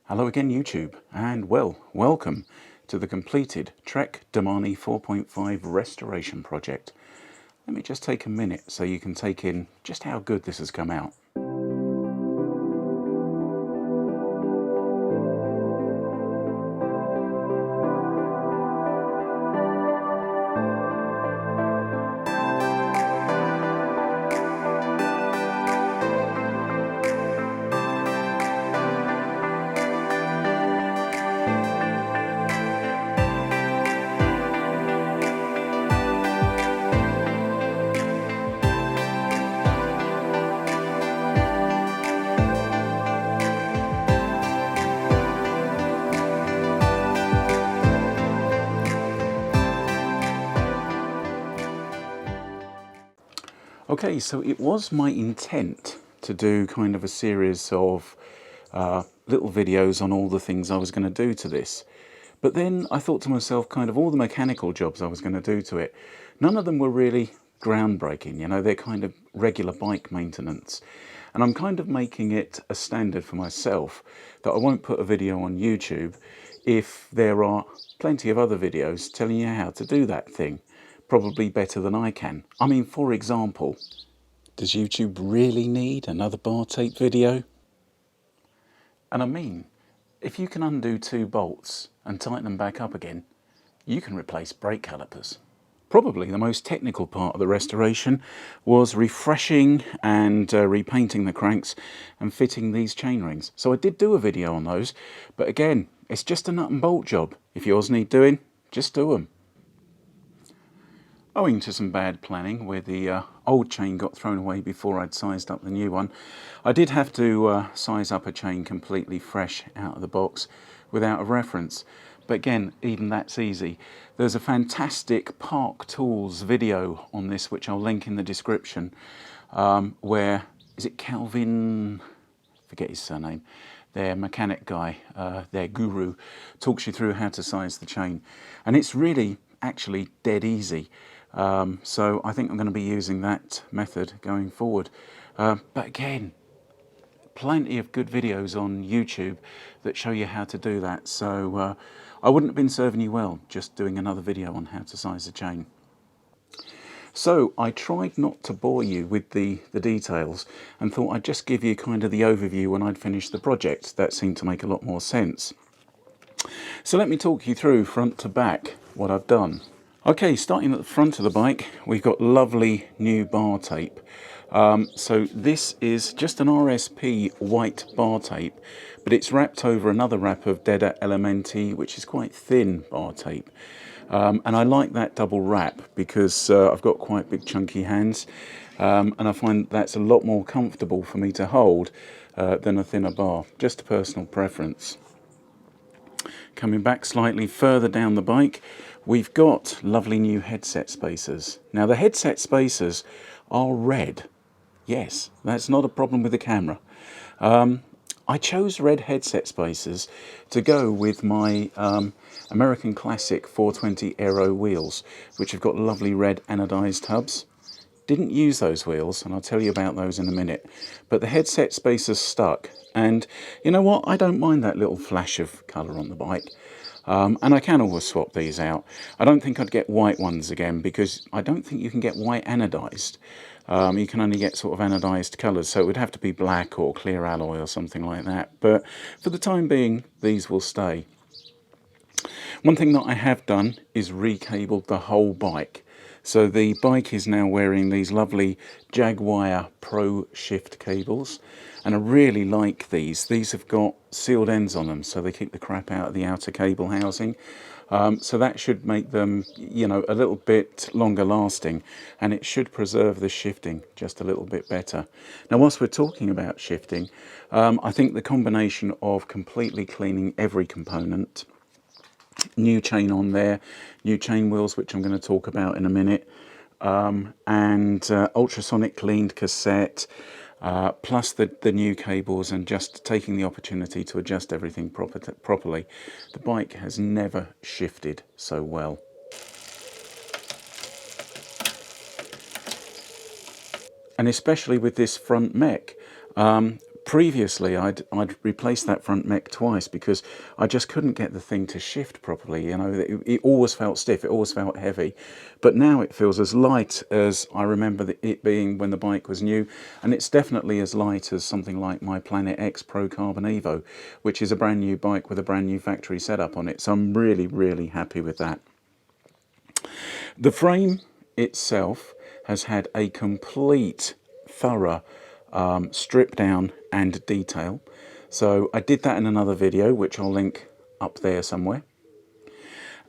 Hello again YouTube, and welcome to the completed Trek Domane 4.5 restoration project. Let me just take a minute so you can take in just how good this has come out. Okay, so it was my intent to do kind of a series of little videos on all the things I was going to do to this. But then I thought to myself, kind of all the mechanical jobs I was going to do to it, none of them were really groundbreaking, you know, they're kind of regular bike maintenance. And I'm kind of making it a standard for myself that I won't put a video on YouTube if there are plenty of other videos telling you how to do that thing. Probably better than I can. I mean, for example, does YouTube really need another bar tape video? And I mean, if you can undo 2 bolts and tighten them back up again, you can replace brake calipers. Probably the most technical part of the restoration was refreshing and repainting the cranks and fitting these chain rings. So I did do a video on those, but again, it's just a nut and bolt job. If yours need doing, just do them. Owing to some bad planning where the old chain got thrown away before I'd sized up the new one, I did have to size up a chain completely fresh out of the box without a reference. But again, even that's easy. There's a fantastic Park Tools video on this, which I'll link in the description, where, is it Calvin? Forget his surname. Their mechanic guy, their guru, talks you through how to size the chain. And it's really actually dead easy. So I think I'm going to be using that method going forward. But again, plenty of good videos on YouTube that show you how to do that. So I wouldn't have been serving you well just doing another video on how to size a chain. So I tried not to bore you with the details and thought I'd just give you kind of the overview when I'd finished the project. That seemed to make a lot more sense. So let me talk you through front to back what I've done. Okay, starting at the front of the bike, we've got lovely new bar tape. So this is just an RSP white bar tape, but it's wrapped over another wrap of Deda Elementi, which is quite thin bar tape. And I like that double wrap because I've got quite big chunky hands, and I find that's a lot more comfortable for me to hold than a thinner bar, just a personal preference. Coming back slightly further down the bike, we've got lovely new headset spacers. Now the headset spacers are red. Yes, that's not a problem with the camera. I chose red headset spacers to go with my American Classic 420 Aero wheels, which have got lovely red anodized hubs. Didn't use those wheels, and I'll tell you about those in a minute, but the headset spacers stuck, and you know what, I don't mind that little flash of colour on the bike, and I can always swap these out. I don't think I'd get white ones again, because I don't think you can get white anodized. You can only get sort of anodized colours, so it would have to be black or clear alloy or something like that, but for the time being, these will stay. One thing that I have done is recabled the whole bike. So the bike is now wearing these lovely Jagwire Pro Shift cables, and I really like these. These have got sealed ends on them, so they keep the crap out of the outer cable housing. So that should make them, you know, a little bit longer lasting, and it should preserve the shifting just a little bit better. Now, whilst we're talking about shifting, I think the combination of completely cleaning every component, new chain on there, new chain wheels, which I'm going to talk about in a minute, and ultrasonic cleaned cassette, plus the new cables, and just taking the opportunity to adjust everything properly. The bike has never shifted so well. And especially with this front mech, previously I'd replaced that front mech twice because I just couldn't get the thing to shift properly. You know, it always felt stiff, it always felt heavy. But now it feels as light as I remember it being when the bike was new, and it's definitely as light as something like my Planet X Pro Carbon Evo, which is a brand new bike with a brand new factory setup on it. So I'm really, really happy with that. The frame itself has had a complete, thorough strip down and detail. So I did that in another video, which I'll link up there somewhere.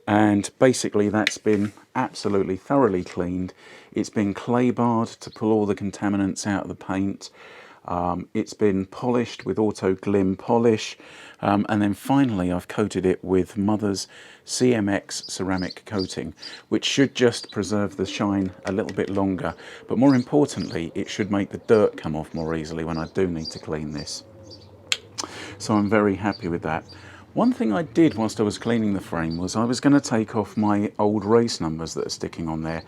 And basically that's been absolutely thoroughly cleaned. It's been clay barred to pull all the contaminants out of the paint. It's been polished with auto glim polish, and then finally I've coated it with Mother's CMX ceramic coating, which should just preserve the shine a little bit longer, but more importantly it should make the dirt come off more easily when I do need to clean this. So I'm very happy with that. One thing I did whilst I was cleaning the frame was I was going to take off my old race numbers that are sticking on there.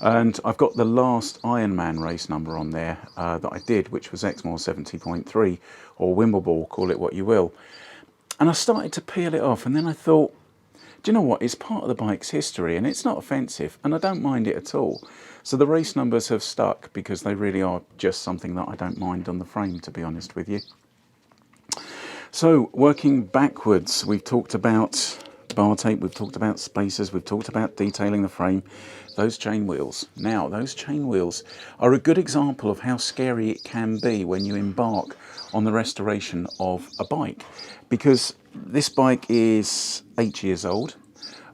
And I've got the last Ironman race number on there that I did, which was Exmoor 70.3, or Wimbleball, call it what you will. And I started to peel it off, and then I thought, do you know what, it's part of the bike's history, and it's not offensive, and I don't mind it at all. So the race numbers have stuck, because they really are just something that I don't mind on the frame, to be honest with you. So, working backwards, we've talked about bar tape, we've talked about spacers, we've talked about detailing the frame. Those chain wheels. Now, those chain wheels are a good example of how scary it can be when you embark on the restoration of a bike. Because this bike is 8 years old,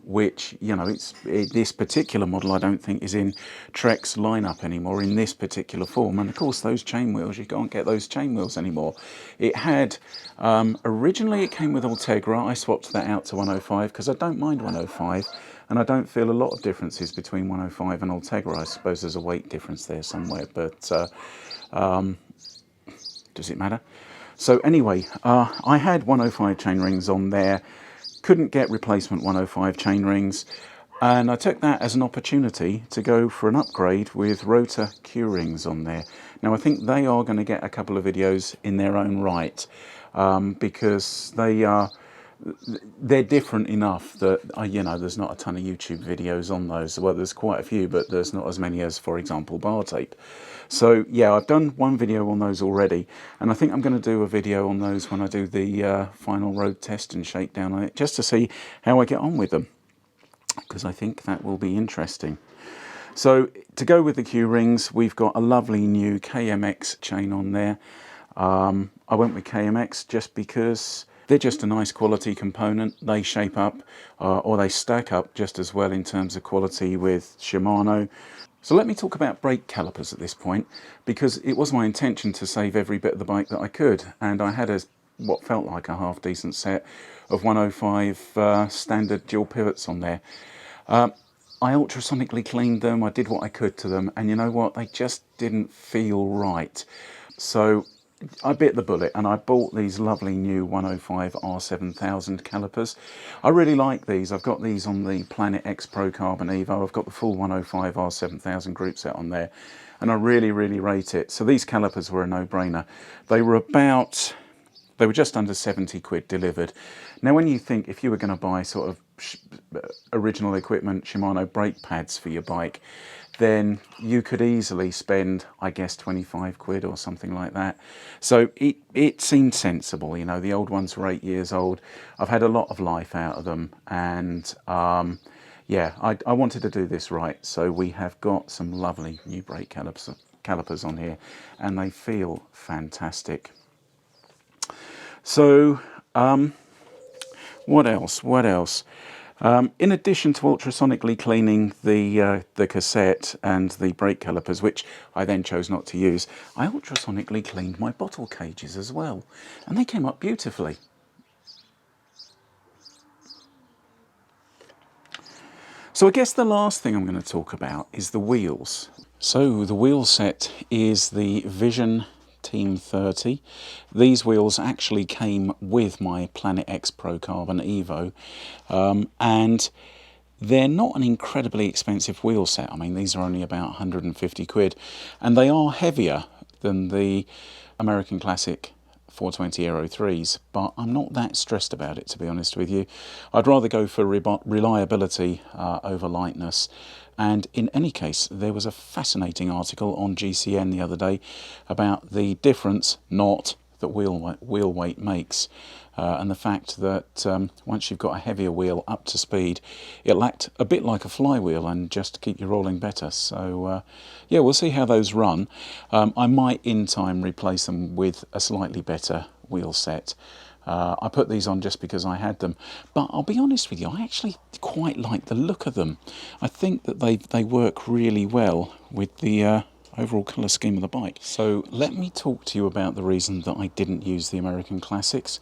which, you know, this particular model I don't think is in Trek's lineup anymore in this particular form. And of course those chain wheels, you can't get those chain wheels anymore. It had, originally it came with Ultegra. I swapped that out to 105 because I don't mind 105, and I don't feel a lot of differences between 105 and Ultegra. I suppose there's a weight difference there somewhere, but does it matter? So anyway, I had 105 chain rings on there. Couldn't get replacement 105 chain rings, and I took that as an opportunity to go for an upgrade with Rotor Q Rings on there. Now I think they are going to get a couple of videos in their own right, because they're different enough that you know, there's not a ton of YouTube videos on those. Well, there's quite a few, but there's not as many as, for example, bar tape. So yeah, I've done one video on those already, and I think I'm going to do a video on those when I do the final road test and shakedown on it, just to see how I get on with them, because I think that will be interesting. So to go with the Q rings, we've got a lovely new KMX chain on there. I went with KMX just because they're just a nice quality component. They shape up, or they stack up just as well in terms of quality with Shimano. So let me talk about brake calipers at this point, because it was my intention to save every bit of the bike that I could, and I had what felt like a half decent set of 105 standard dual pivots on there. I ultrasonically cleaned them, I did what I could to them, and you know what, they just didn't feel right. So I bit the bullet and I bought these lovely new 105 R7000 calipers. I really like these. I've got these on the Planet X Pro Carbon Evo. I've got the full 105 R7000 group set on there, and I really, really rate it. So these calipers were a no-brainer. They were just under 70 quid delivered. Now when you think, if you were going to buy sort of original equipment, Shimano brake pads for your bike, then you could easily spend, I guess, 25 quid or something like that. So it seemed sensible. You know, the old ones were 8 years old. I've had a lot of life out of them, and yeah, I wanted to do this right. So we have got some lovely new brake calipers on here, and they feel fantastic. So what else? In addition to ultrasonically cleaning the cassette and the brake calipers, which I then chose not to use, I ultrasonically cleaned my bottle cages as well, and they came up beautifully. So I guess the last thing I'm going to talk about is the wheels. So the wheel set is the Vision Team 30. These wheels actually came with my Planet X Pro Carbon Evo, and they're not an incredibly expensive wheel set. I mean, these are only about 150 quid, and they are heavier than the American Classic 420 Aero 3s, but I'm not that stressed about it, to be honest with you. I'd rather go for reliability over lightness. And in any case, there was a fascinating article on GCN the other day about the difference, not that wheel weight makes, and the fact that once you've got a heavier wheel up to speed, it'll act a bit like a flywheel and just keep you rolling better. So yeah, we'll see how those run. I might in time replace them with a slightly better wheel set. I put these on just because I had them, but I'll be honest with you, I actually quite like the look of them. I think that they work really well with the overall colour scheme of the bike. So let me talk to you about the reason that I didn't use the American Classics.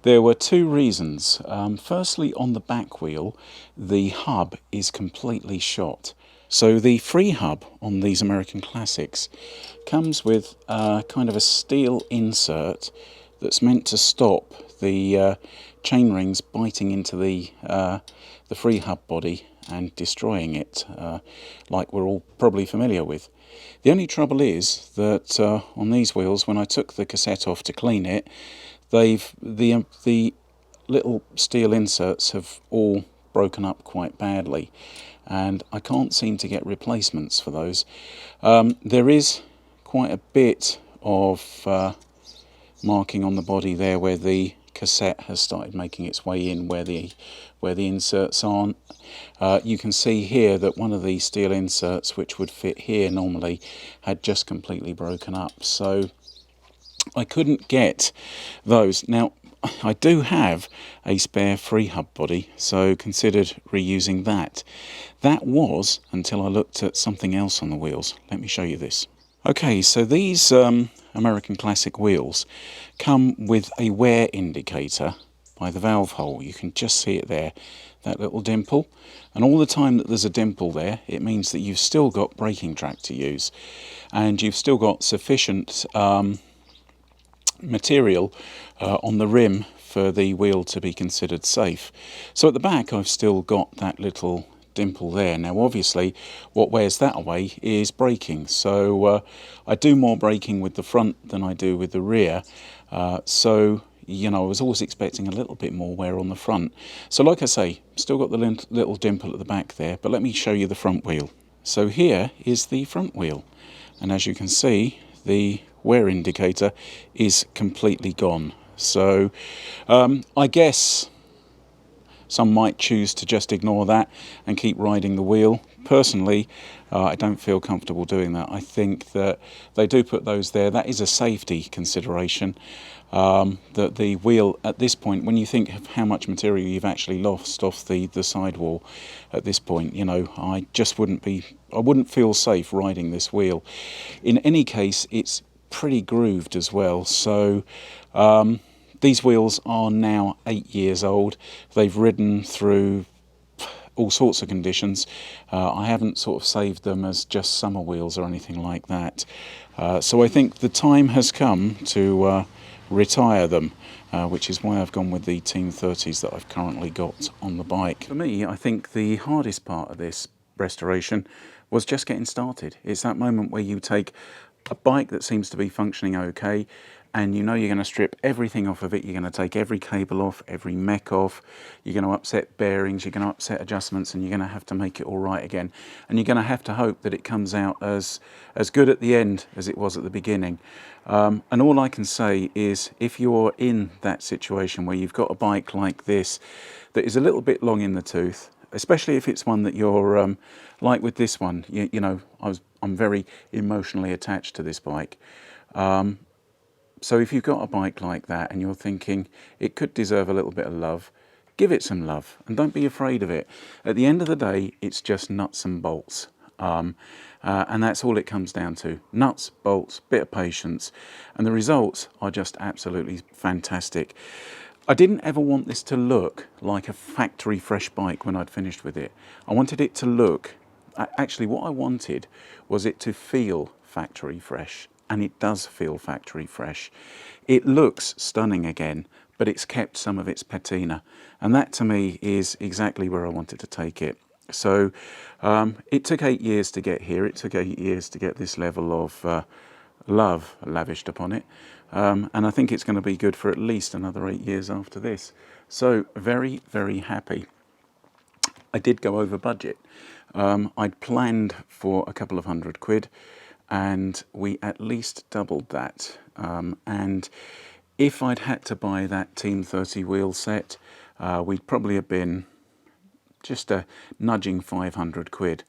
There were two reasons. Firstly, on the back wheel, the hub is completely shot. So the free hub on these American Classics comes with kind of a steel insert that's meant to stop the chain rings biting into the free hub body and destroying it, like we're all probably familiar with. The only trouble is that on these wheels, when I took the cassette off to clean it, the little steel inserts have all broken up quite badly, and I can't seem to get replacements for those. There is quite a bit of marking on the body there where the cassette has started making its way in, where the inserts aren't. You can see here that one of these steel inserts, which would fit here normally, had just completely broken up, so I couldn't get those. Now, I do have a spare free hub body, so considered reusing that. That was until I looked at something else on the wheels. Let me show you this. Okay, so these American Classic wheels come with a wear indicator by the valve hole. You can just see it there, that little dimple. And all the time that there's a dimple there, it means that you've still got braking track to use. And you've still got sufficient material on the rim for the wheel to be considered safe. So at the back, I've still got that little dimple there. Now obviously what wears that away is braking, so I do more braking with the front than I do with the rear, so you know, I was always expecting a little bit more wear on the front. So like I say, still got the little dimple at the back there, but let me show you the front wheel. So here is the front wheel, and as you can see, the wear indicator is completely gone. So I guess some might choose to just ignore that and keep riding the wheel. Personally, I don't feel comfortable doing that. I think that they do put those there. That is a safety consideration. That the wheel at this point, when you think of how much material you've actually lost off the sidewall at this point, you know, I wouldn't feel safe riding this wheel. In any case, it's pretty grooved as well. So these wheels are now 8 years old. They've ridden through all sorts of conditions. I haven't sort of saved them as just summer wheels or anything like that. So I think the time has come to retire them, which is why I've gone with the Team 30s that I've currently got on the bike. For me, I think the hardest part of this restoration was just getting started. It's that moment where you take a bike that seems to be functioning okay, and you know you're going to strip everything off of it. You're going to take every cable off, every mech off, you're going to upset bearings, you're going to upset adjustments, and you're going to have to make it all right again. And you're going to have to hope that it comes out as good at the end as it was at the beginning. And all I can say is, if you're in that situation where you've got a bike like this that is a little bit long in the tooth, especially if it's one that you're like with this one, you know, I'm very emotionally attached to this bike. So if you've got a bike like that and you're thinking it could deserve a little bit of love, give it some love and don't be afraid of it. At the end of the day, it's just nuts and bolts. And that's all it comes down to. Nuts, bolts, bit of patience, and the results are just absolutely fantastic. I didn't ever want this to look like a factory fresh bike when I'd finished with it. I wanted it to look, actually what I wanted was it to feel factory fresh, and it does feel factory fresh. It looks stunning again, but it's kept some of its patina, and that to me is exactly where I wanted to take it. So it took 8 years to get here. It took 8 years to get this level of love lavished upon it. and I think it's going to be good for at least another 8 years after this. So very, very happy. I did go over budget. I'd planned for a couple of £100, and we at least doubled that. And if I'd had to buy that Team 30 wheel set, we'd probably have been just a nudging £500.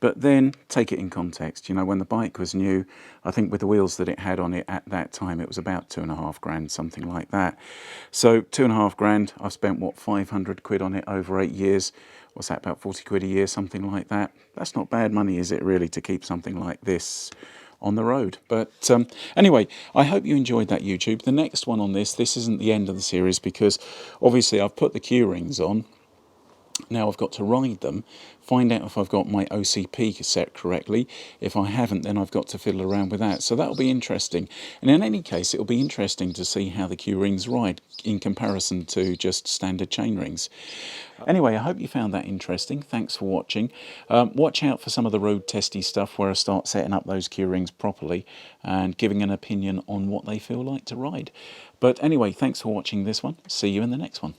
But then take it in context. You know, when the bike was new, I think with the wheels that it had on it at that time, it was about 2.5 grand, something like that. So 2.5 grand, I've spent what, £500 on it over 8 years. What's that, about 40 quid a year, something like that? That's not bad money, is it really, to keep something like this on the road? But anyway, I hope you enjoyed that, YouTube. The next one on this isn't the end of the series, because obviously I've put the Q Rings on. Now I've got to ride them, find out if I've got my OCP set correctly. If I haven't, then I've got to fiddle around with that. So that'll be interesting. And in any case, it'll be interesting to see how the Q Rings ride in comparison to just standard chain rings. Anyway, I hope you found that interesting. Thanks for watching. Watch out for some of the road testy stuff where I start setting up those Q Rings properly and giving an opinion on what they feel like to ride. But anyway, thanks for watching this one. See you in the next one.